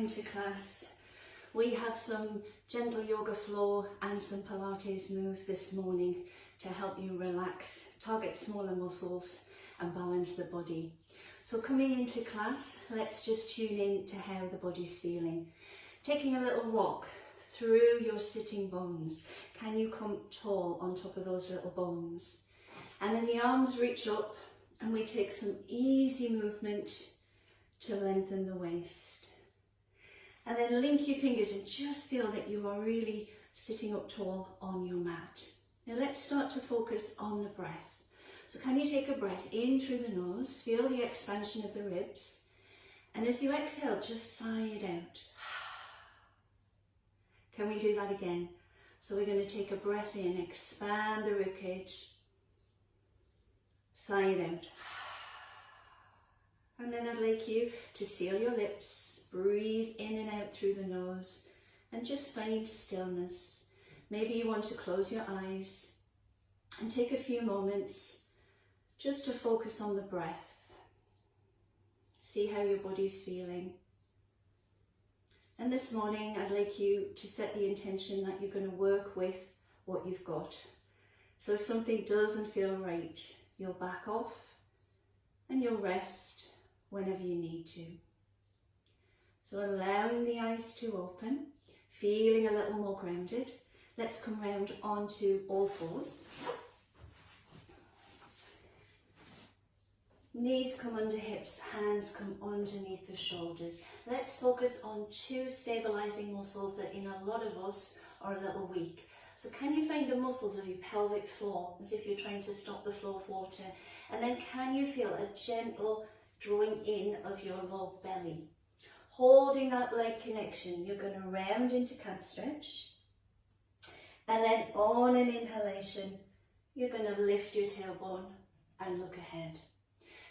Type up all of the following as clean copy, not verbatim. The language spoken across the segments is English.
into class. We have some gentle yoga flow and some Pilates moves this morning to help you relax, target smaller muscles and balance the body. So coming into class, let's just tune in to how the body's feeling. Taking a little rock through your sitting bones. Can you come tall on top of those little bones? And then the arms reach up and we take some easy movement to lengthen the waist. And then link your fingers and just feel that you are really sitting up tall on your mat. Now let's start to focus on the breath. So can you take a breath in through the nose, feel the expansion of the ribs, and as you exhale, just sigh it out. Can we do that again? So we're going to take a breath in, expand the ribcage, sigh it out. And then I'd like you to seal your lips, breathe in and out through the nose, and just find stillness. Maybe you want to close your eyes and take a few moments just to focus on the breath. See how your body's feeling. And this morning, I'd like you to set the intention that you're going to work with what you've got. So if something doesn't feel right, you'll back off and you'll rest whenever you need to. So allowing the eyes to open, feeling a little more grounded. Let's come round onto all fours. Knees come under hips, hands come underneath the shoulders. Let's focus on two stabilizing muscles that in a lot of us are a little weak. So can you find the muscles of your pelvic floor as if you're trying to stop the flow of water? And then can you feel a gentle drawing in of your low belly? Holding that leg connection, you're going to round into cat stretch. And then on an inhalation, you're going to lift your tailbone and look ahead.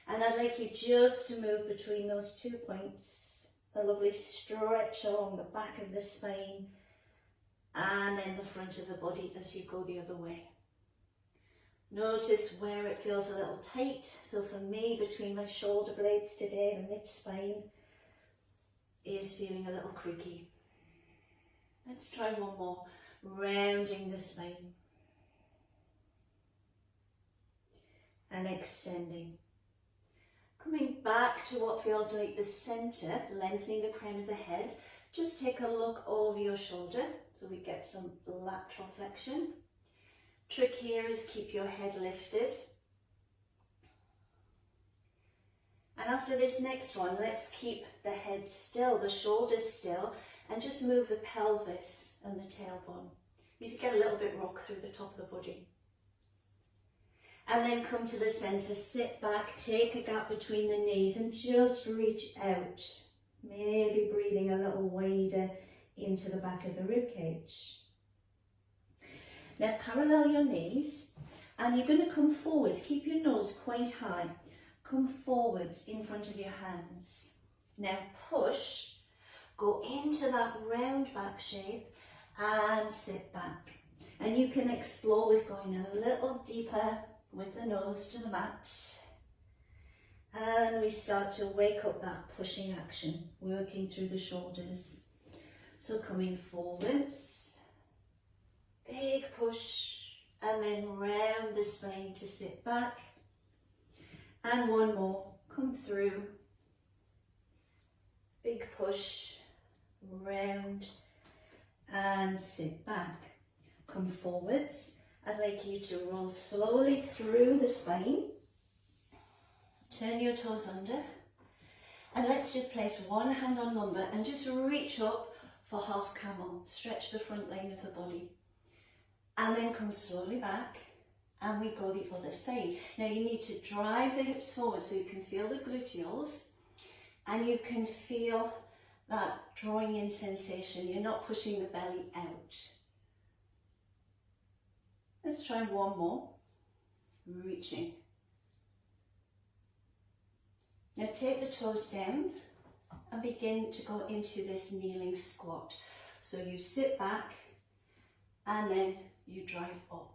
And I'd like you just to move between those 2 points, a lovely stretch along the back of the spine and then the front of the body as you go the other way. Notice where it feels a little tight. So for me, between my shoulder blades today, the mid-spine is feeling a little creaky. Let's try one more, rounding the spine and extending. Coming back to what feels like the center, lengthening the crown of the head. Just take a look over your shoulder so we get some lateral flexion. Trick here is keep your head lifted. And after this next one, let's keep the head still, the shoulders still, and just move the pelvis and the tailbone. You need to get a little bit rock through the top of the body. And then come to the center, sit back, take a gap between the knees and just reach out. Maybe breathing a little wider into the back of the rib cage. Now parallel your knees and you're going to come forwards. Keep your nose quite high. Come forwards in front of your hands. Now push, go into that round back shape and sit back. And you can explore with going a little deeper with the nose to the mat. And we start to wake up that pushing action, working through the shoulders. So coming forwards, big push, and then round the spine to sit back. And one more, come through, big push, round, and sit back. Come forwards. I'd like you to roll slowly through the spine. Turn your toes under. And let's just place one hand on lumbar and just reach up for half camel. Stretch the front line of the body. And then come slowly back and we go the other side. Now you need to drive the hips forward so you can feel the gluteals and you can feel that drawing in sensation. You're not pushing the belly out. Let's try one more, reaching. Now take the toes down and begin to go into this kneeling squat. So you sit back and then you drive up.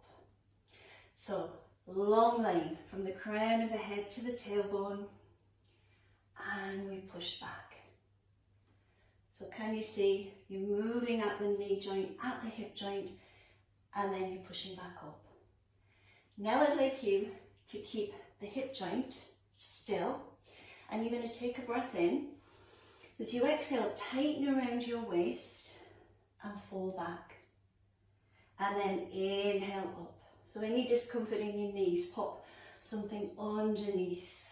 So long line from the crown of the head to the tailbone and we push back. So can you see you're moving at the knee joint, at the hip joint, and then you're pushing back up. Now I'd like you to keep the hip joint still, and you're going to take a breath in. As you exhale, tighten around your waist and fall back. And then inhale up. So any discomfort in your knees, pop something underneath.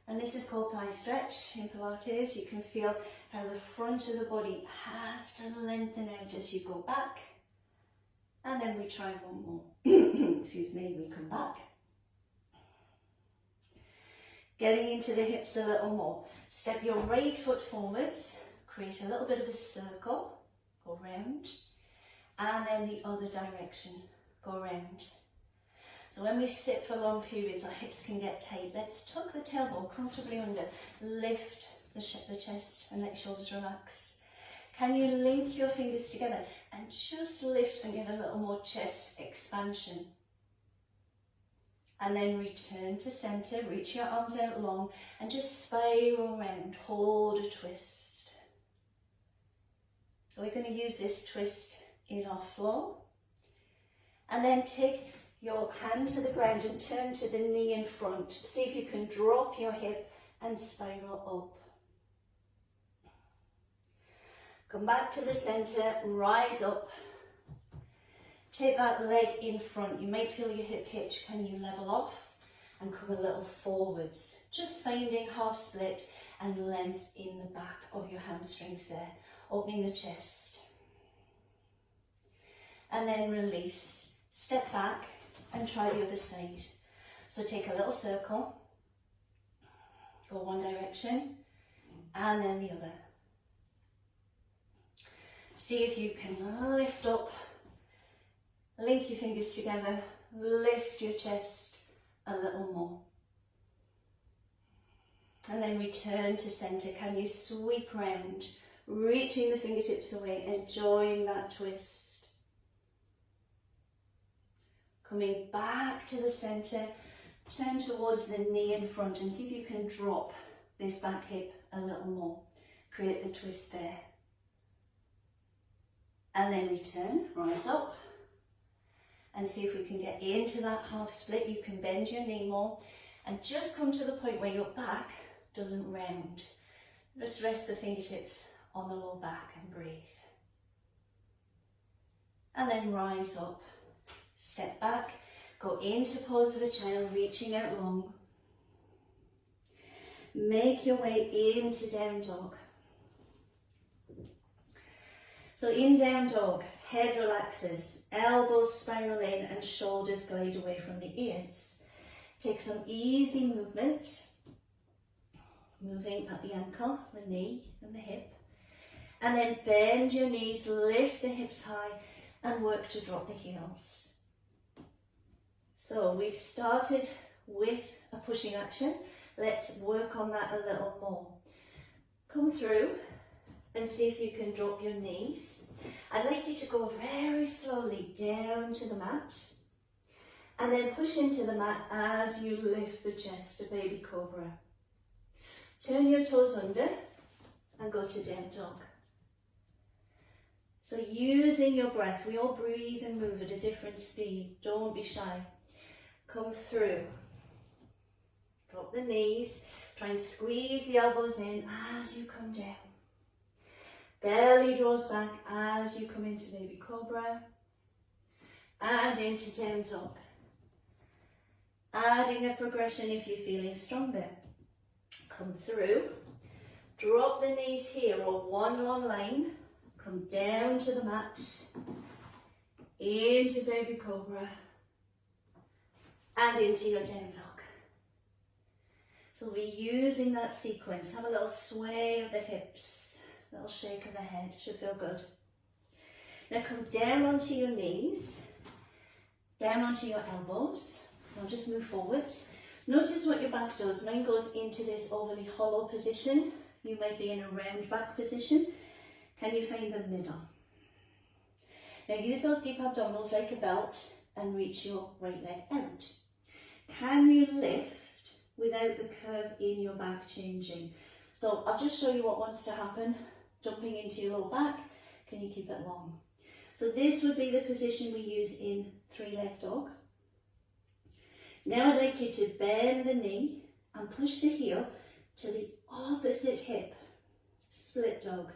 And this is called thigh stretch in Pilates. You can feel how the front of the body has to lengthen out as you go back. And then we try one more. Excuse me, we come back. Getting into the hips a little more. Step your right foot forwards, create a little bit of a circle, go round, and then the other direction, go round. So when we sit for long periods, our hips can get tight. Let's tuck the tailbone comfortably under, lift the chest and let your shoulders relax. Can you link your fingers together and just lift and get a little more chest expansion? And then return to center, reach your arms out long and just spiral round, hold a twist. So we're going to use this twist in our floor. And then take your hand to the ground and turn to the knee in front. See if you can drop your hip and spiral up. Come back to the center, rise up. Take that leg in front. You might feel your hip hitch. Can you level off and come a little forwards? Just finding half split and length in the back of your hamstrings there. Opening the chest. And then release. Step back and try the other side. So take a little circle. Go one direction and then the other. See if you can lift up. Link your fingers together, lift your chest a little more. And then return to center. Can you sweep round, reaching the fingertips away, enjoying that twist. Coming back to the center, turn towards the knee in front and see if you can drop this back hip a little more. Create the twist there. And then return, rise up. And see if we can get into that half split. You can bend your knee more and just come to the point where your back doesn't round. Just rest the fingertips on the lower back and breathe. And then rise up, step back, go into pose for the child, reaching out long. Make your way into down dog. So in down dog, head relaxes, elbows spiral in and shoulders glide away from the ears. Take some easy movement, moving at the ankle, the knee and the hip. And then bend your knees, lift the hips high and work to drop the heels. So we've started with a pushing action. Let's work on that a little more. Come through and see if you can drop your knees. I'd like you to go very slowly down to the mat and then push into the mat as you lift the chest, a baby cobra. Turn your toes under and go to down dog. So using your breath, we all breathe and move at a different speed. Don't be shy. Come through. Drop the knees. Try and squeeze the elbows in as you come down. Belly draws back as you come into baby cobra and into down dog. Adding a progression if you're feeling stronger. Come through, drop the knees here or one long line, come down to the mat, into baby cobra and into your down dog. So we're using that sequence. Have a little sway of the hips. Little shake of the head, should feel good. Now come down onto your knees, down onto your elbows. I'll just move forwards. Notice what your back does. Mine goes into this overly hollow position. You might be in a round back position. Can you find the middle? Now use those deep abdominals like a belt and reach your right leg out. Can you lift without the curve in your back changing? So I'll just show you what wants to happen. Jumping into your low back, can you keep it long? So this would be the position we use in three-leg dog. Now I'd like you to bend the knee and push the heel to the opposite hip, split dog.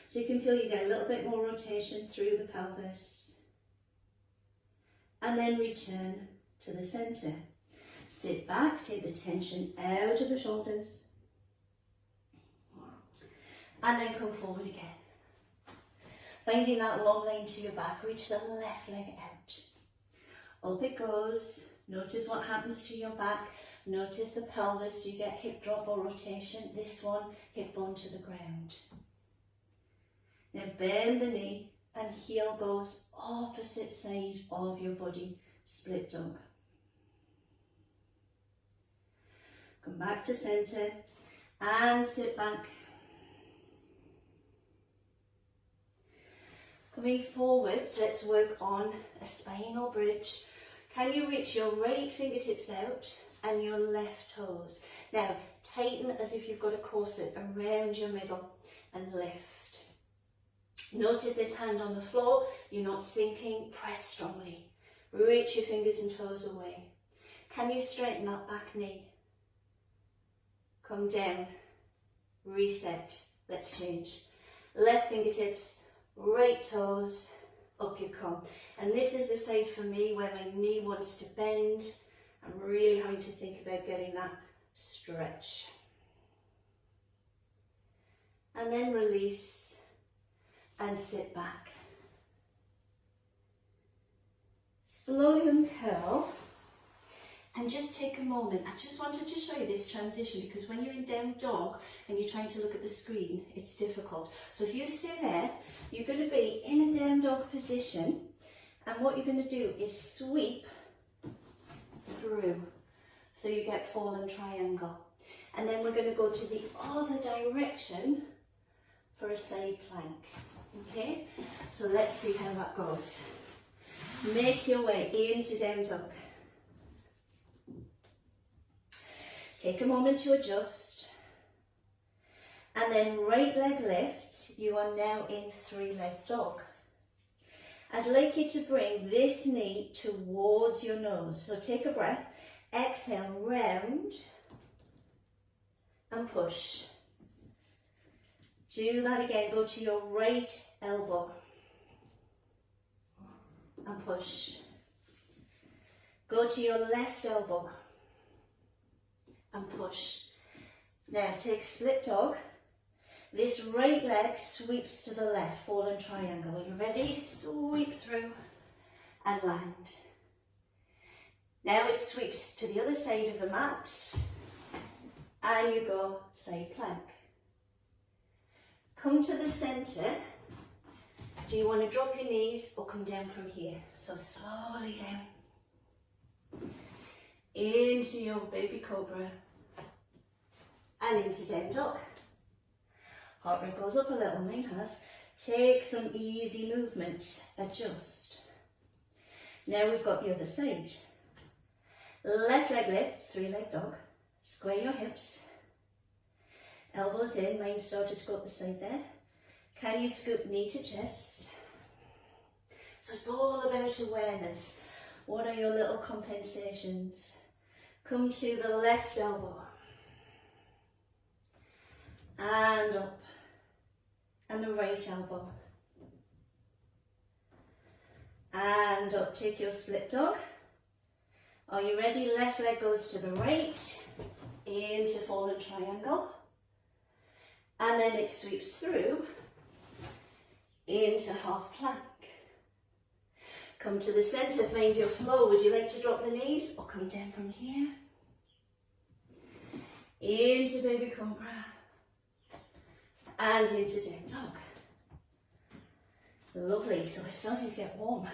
So you can feel you get a little bit more rotation through the pelvis. And then return to the centre. Sit back, take the tension out of the shoulders. And then come forward again. Finding that long line to your back, reach the left leg out. Up it goes. Notice what happens to your back. Notice the pelvis. Do you get hip drop or rotation? This one, hip bone to the ground. Now bend the knee and heel goes opposite side of your body, split dog. Come back to centre and sit back. Coming forwards, let's work on a spinal bridge. Can you reach your right fingertips out and your left toes? Now, tighten as if you've got a corset around your middle and lift. Notice this hand on the floor, you're not sinking, press strongly. Reach your fingers and toes away. Can you straighten that back knee? Come down, reset, let's change. Left fingertips, right toes, up you come. And this is the side for me where my knee wants to bend. I'm really having to think about getting that stretch. And then release and sit back. Slowly uncurl and just take a moment. I just wanted to show you this transition because when you're in down dog and you're trying to look at the screen, it's difficult. So if you stay there, you're going to be in a down dog position, and what you're going to do is sweep through. So you get fallen triangle. And then we're going to go to the other direction for a side plank. Okay, so let's see how that goes. Make your way into down dog. Take a moment to adjust. And then right leg lifts. You are now in three-leg dog. I'd like you to bring this knee towards your nose. So take a breath. Exhale, round and push. Do that again. Go to your right elbow and push. Go to your left elbow and push. Now take split dog. This right leg sweeps to the left, fallen triangle. Are you ready? Sweep through and land. Now it sweeps to the other side of the mat and you go side plank. Come to the centre. Do you want to drop your knees or come down from here? So slowly down. Into your baby cobra and into down dog. Heart rate goes up a little, mine has. Take some easy movement, adjust. Now we've got the other side. Left leg lifts, three-leg dog. Square your hips. Elbows in, mine started to go up the side there. Can you scoop knee to chest? So it's all about awareness. What are your little compensations? Come to the left elbow. And up. And the right elbow. And up. Take your split dog. Are you ready? Left leg goes to the right. Into fallen triangle. And then it sweeps through into half plank. Come to the centre, find your flow. Would you like to drop the knees or come down from here? Into baby cobra. And into down dog. Lovely, so we're starting to get warm.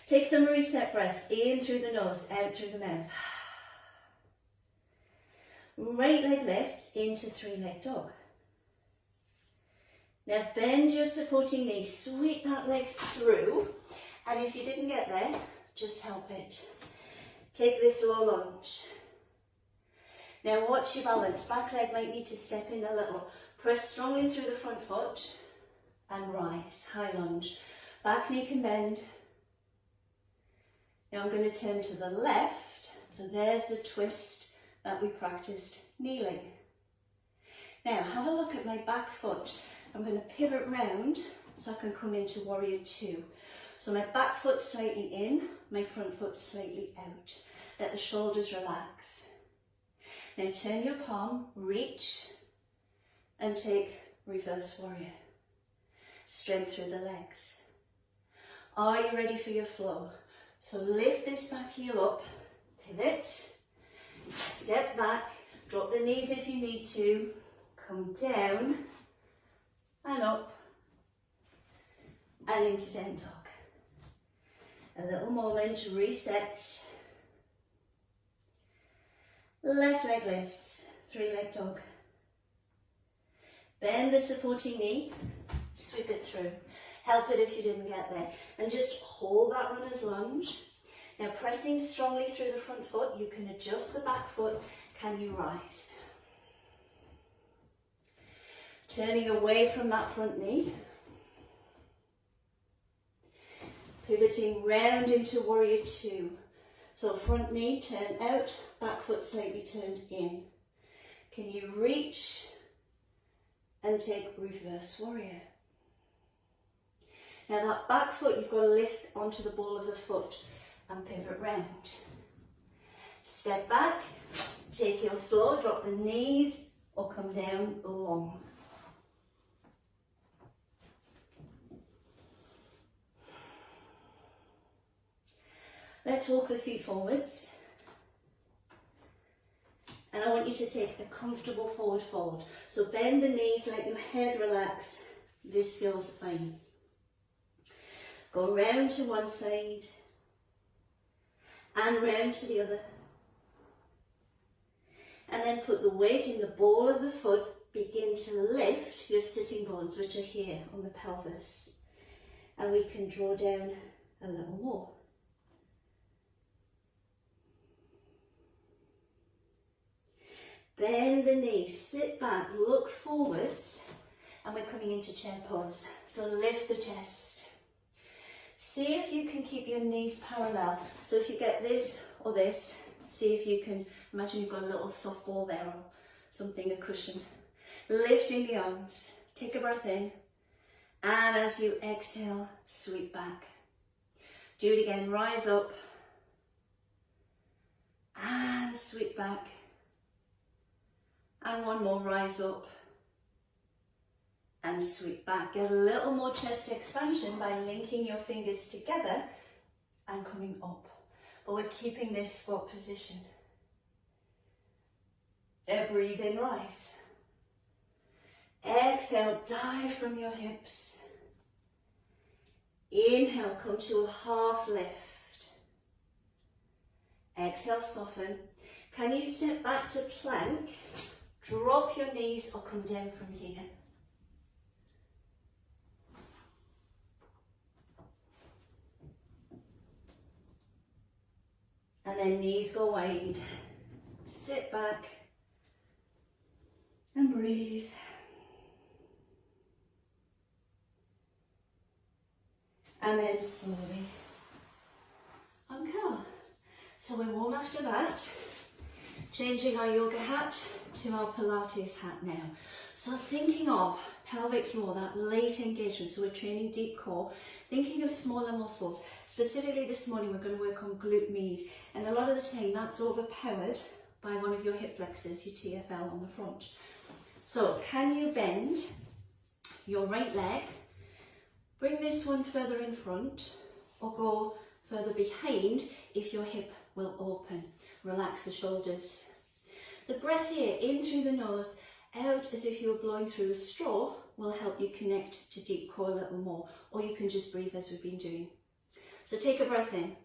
Take some reset breaths, in through the nose, out through the mouth. Right leg lifts into three-leg dog. Now bend your supporting knee, sweep that leg through, and if you didn't get there, just help it. Take this low lunge. Now watch your balance. Back leg might need to step in a little. Press strongly through the front foot and rise. High lunge. Back knee can bend. Now I'm going to turn to the left. So there's the twist that we practiced kneeling. Now have a look at my back foot. I'm going to pivot round so I can come into warrior two. So my back foot slightly in, my front foot slightly out. Let the shoulders relax. Now turn your palm, reach, and take reverse warrior. Strength through the legs. Are you ready for your flow? So lift this back heel up, pivot, step back, drop the knees if you need to, come down and up and into down dog. A little moment, reset. Left leg lifts, three-leg dog. Bend the supporting knee, sweep it through. Help it if you didn't get there. And just hold that runner's lunge. Now pressing strongly through the front foot, you can adjust the back foot. Can you rise? Turning away from that front knee. Pivoting round into warrior two. So front knee, turn out, back foot slightly turned in. Can you reach and take reverse warrior? Now that back foot, you've got to lift onto the ball of the foot and pivot round. Step back, take your floor, drop the knees or come down long. Let's walk the feet forwards. And I want you to take a comfortable forward fold. So bend the knees, let your head relax. This feels fine. Go round to one side and round to the other. And then put the weight in the ball of the foot. Begin to lift your sitting bones, which are here on the pelvis. And we can draw down a little more. Bend the knees, sit back, look forwards, and we're coming into chair pose. So lift the chest. See if you can keep your knees parallel. So if you get this or this, see if you can, imagine you've got a little softball there or something, a cushion. Lifting the arms, take a breath in, and as you exhale, sweep back. Do it again, rise up, and sweep back. And one more, rise up and sweep back. Get a little more chest expansion by linking your fingers together and coming up. But we're keeping this squat position. Breathe in, rise. Exhale, dive from your hips. Inhale, come to a half lift. Exhale, soften. Can you step back to plank? Drop your knees or come down from here. And then knees go wide. Sit back and breathe. And then slowly uncurl. So we're warm after that. Changing our yoga hat to our Pilates hat now. So thinking of pelvic floor, that late engagement, so we're training deep core, thinking of smaller muscles. Specifically this morning we're going to work on glute med, and a lot of the time that's overpowered by one of your hip flexors, your TFL on the front. So can you bend your right leg, bring this one further in front, or go further behind if your hip will open. Relax the shoulders. The breath here, in through the nose, out as if you were blowing through a straw, will help you connect to deep core a little more, or you can just breathe as we've been doing. So take a breath in.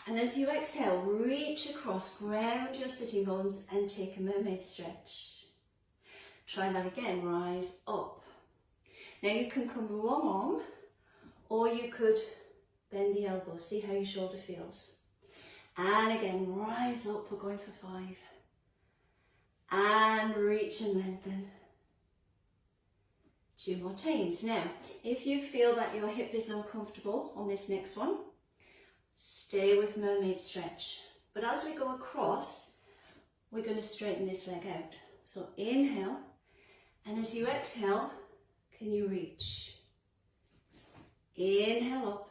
And as you exhale, reach across, ground your sitting bones and take a mermaid stretch. Try that again, rise up. Now you can come long arm, or you could bend the elbow, see how your shoulder feels. And again, rise up, we're going for 5. And reach and lengthen. 2 more times. Now, if you feel that your hip is uncomfortable on this next one, stay with Mermaid Stretch. But as we go across, we're going to straighten this leg out. So inhale, and as you exhale, can you reach? Inhale up,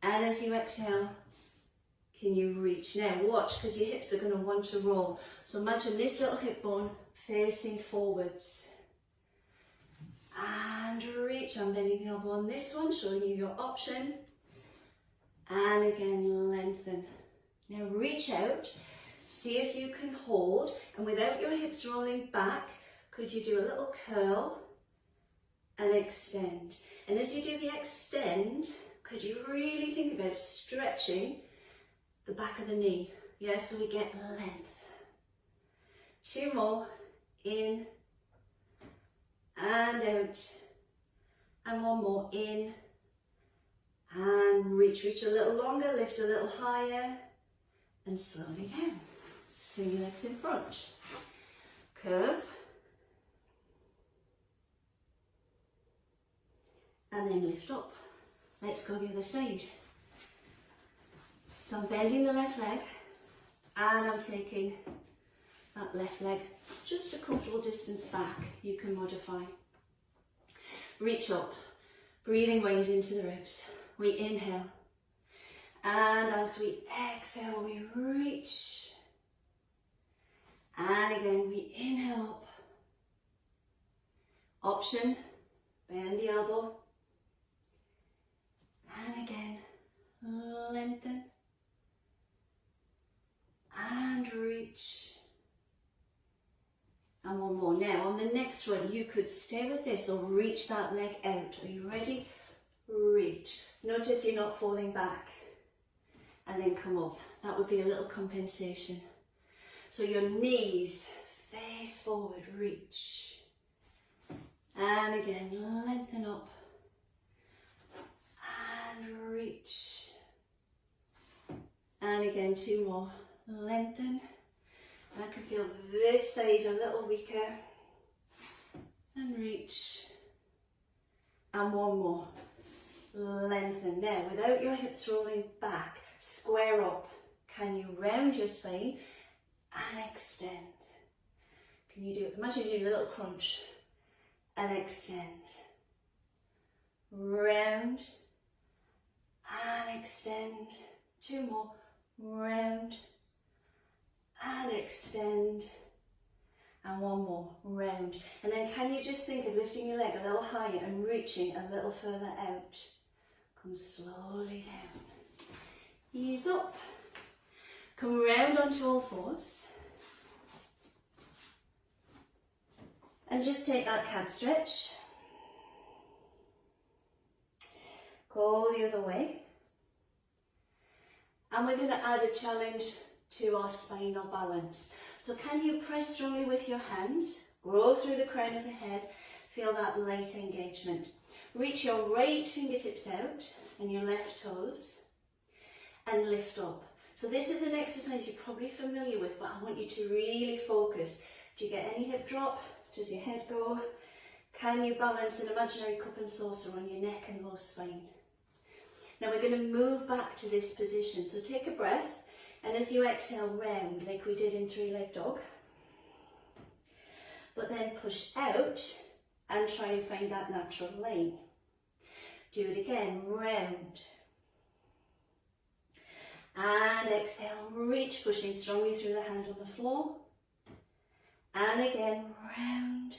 and as you exhale, can you reach? Now watch, because your hips are going to want to roll. So imagine this little hip bone facing forwards. And reach. I'm bending the elbow on this one, showing you your option. And again, lengthen. Now reach out. See if you can hold. And without your hips rolling back, could you do a little curl and extend? And as you do the extend, could you really think about stretching the back of the knee? Yeah, so we get length. 2 more. In and out. And 1 more. In and reach. Reach a little longer, lift a little higher, and slowly down. Swing your legs in front. Curve. And then lift up. Let's go the other side. So I'm bending the left leg, and I'm taking that left leg just a comfortable distance back. You can modify. Reach up, breathing weight into the ribs. We inhale, and as we exhale, we reach. And again, we inhale up. Option, bend the elbow. And again, lengthen. And reach. And 1 more. Now on the next one, you could stay with this or reach that leg out. Are you ready? Reach. Notice you're not falling back. And then come up. That would be a little compensation. So your knees face forward, reach. And again, lengthen up. And reach. And again, 2 more. Lengthen. I can feel this side a little weaker. And reach. And 1 more. Lengthen. Now, without your hips rolling back, square up. Can you round your spine and extend? Can you do it? Imagine you do a little crunch and extend. Round and extend. 2 more. Round and extend. And 1 more. Round. And then can you just think of lifting your leg a little higher and reaching a little further out? Come slowly down. Ease up. Come round onto all fours. And just take that cat stretch. Go the other way. And we're going to add a challenge to our spinal balance. So can you press strongly with your hands, grow through the crown of the head, feel that light engagement. Reach your right fingertips out and your left toes and lift up. So this is an exercise you're probably familiar with, but I want you to really focus. Do you get any hip drop? Does your head go? Can you balance an imaginary cup and saucer on your neck and low spine? Now we're going to move back to this position. So take a breath, and as you exhale, round like we did in 3-leg dog. But then push out and try and find that natural line. Do it again, round. And exhale, reach, pushing strongly through the hand on the floor. And again, round.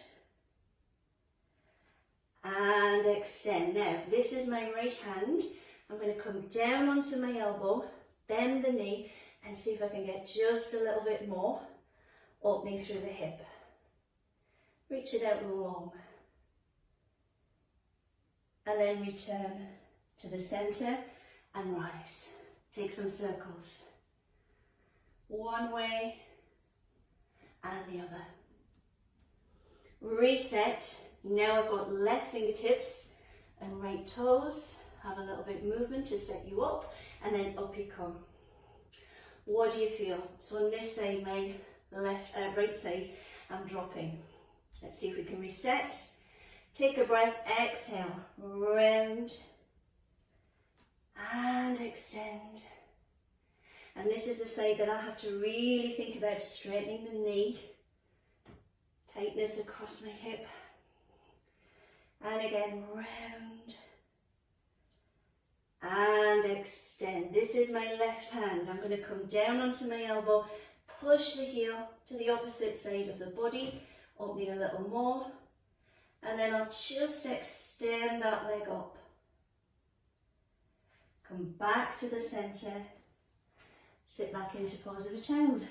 And extend. Now, this is my right hand. I'm going to come down onto my elbow, bend the knee, and see if I can get just a little bit more opening through the hip. Reach it out long. And then return to the center and rise. Take some circles. One way and the other. Reset. Now I've got left fingertips and right toes. Have a little bit of movement to set you up, and then up you come. What do you feel? So on this side, my right side, I'm dropping. Let's see if we can reset. Take a breath, exhale, round and extend. And this is the side that I have to really think about straightening the knee, tightness across my hip, and again, round and extend. This is my left hand. I'm going to come down onto my elbow, push the heel to the opposite side of the body, opening a little more, and then I'll just extend that leg up. Come back to the centre, sit back into pose of a child.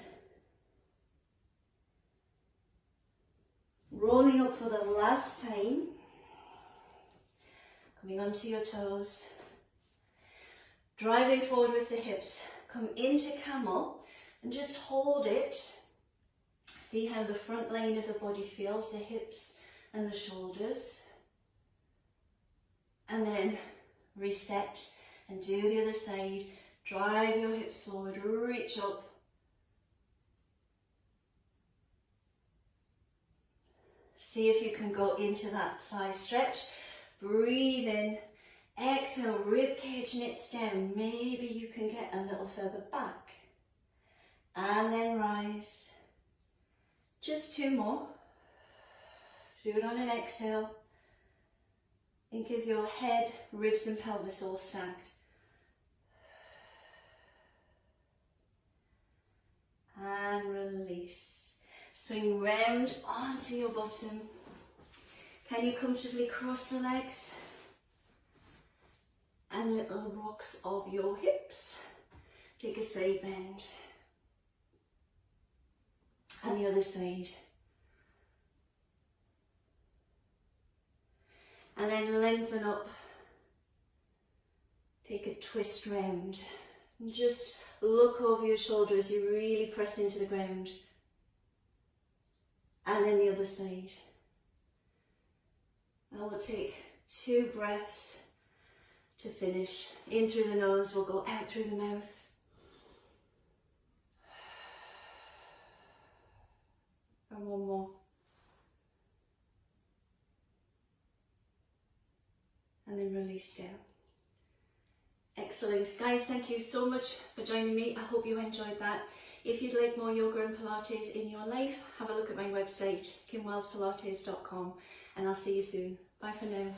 Rolling up for the last time, coming onto your toes, driving forward with the hips. Come into camel and just hold it. See how the front line of the body feels, the hips and the shoulders. And then reset and do the other side. Drive your hips forward, reach up. See if you can go into that thigh stretch. Breathe in. Exhale, rib cage knits down. Maybe you can get a little further back. And then rise. Just 2 more. Do it on an exhale. Think of your head, ribs and pelvis all stacked. And release. Swing round onto your bottom. Can you comfortably cross the legs? And little rocks of your hips. Take a side bend. And the other side. And then lengthen up. Take a twist round. And just look over your shoulder as you really press into the ground. And then the other side. I will take 2 breaths to finish. In through the nose, we'll go out through the mouth. And 1 more. And then release down. Excellent. Guys, thank you so much for joining me. I hope you enjoyed that. If you'd like more yoga and Pilates in your life, have a look at my website, kimwellspilates.com, and I'll see you soon. Bye for now.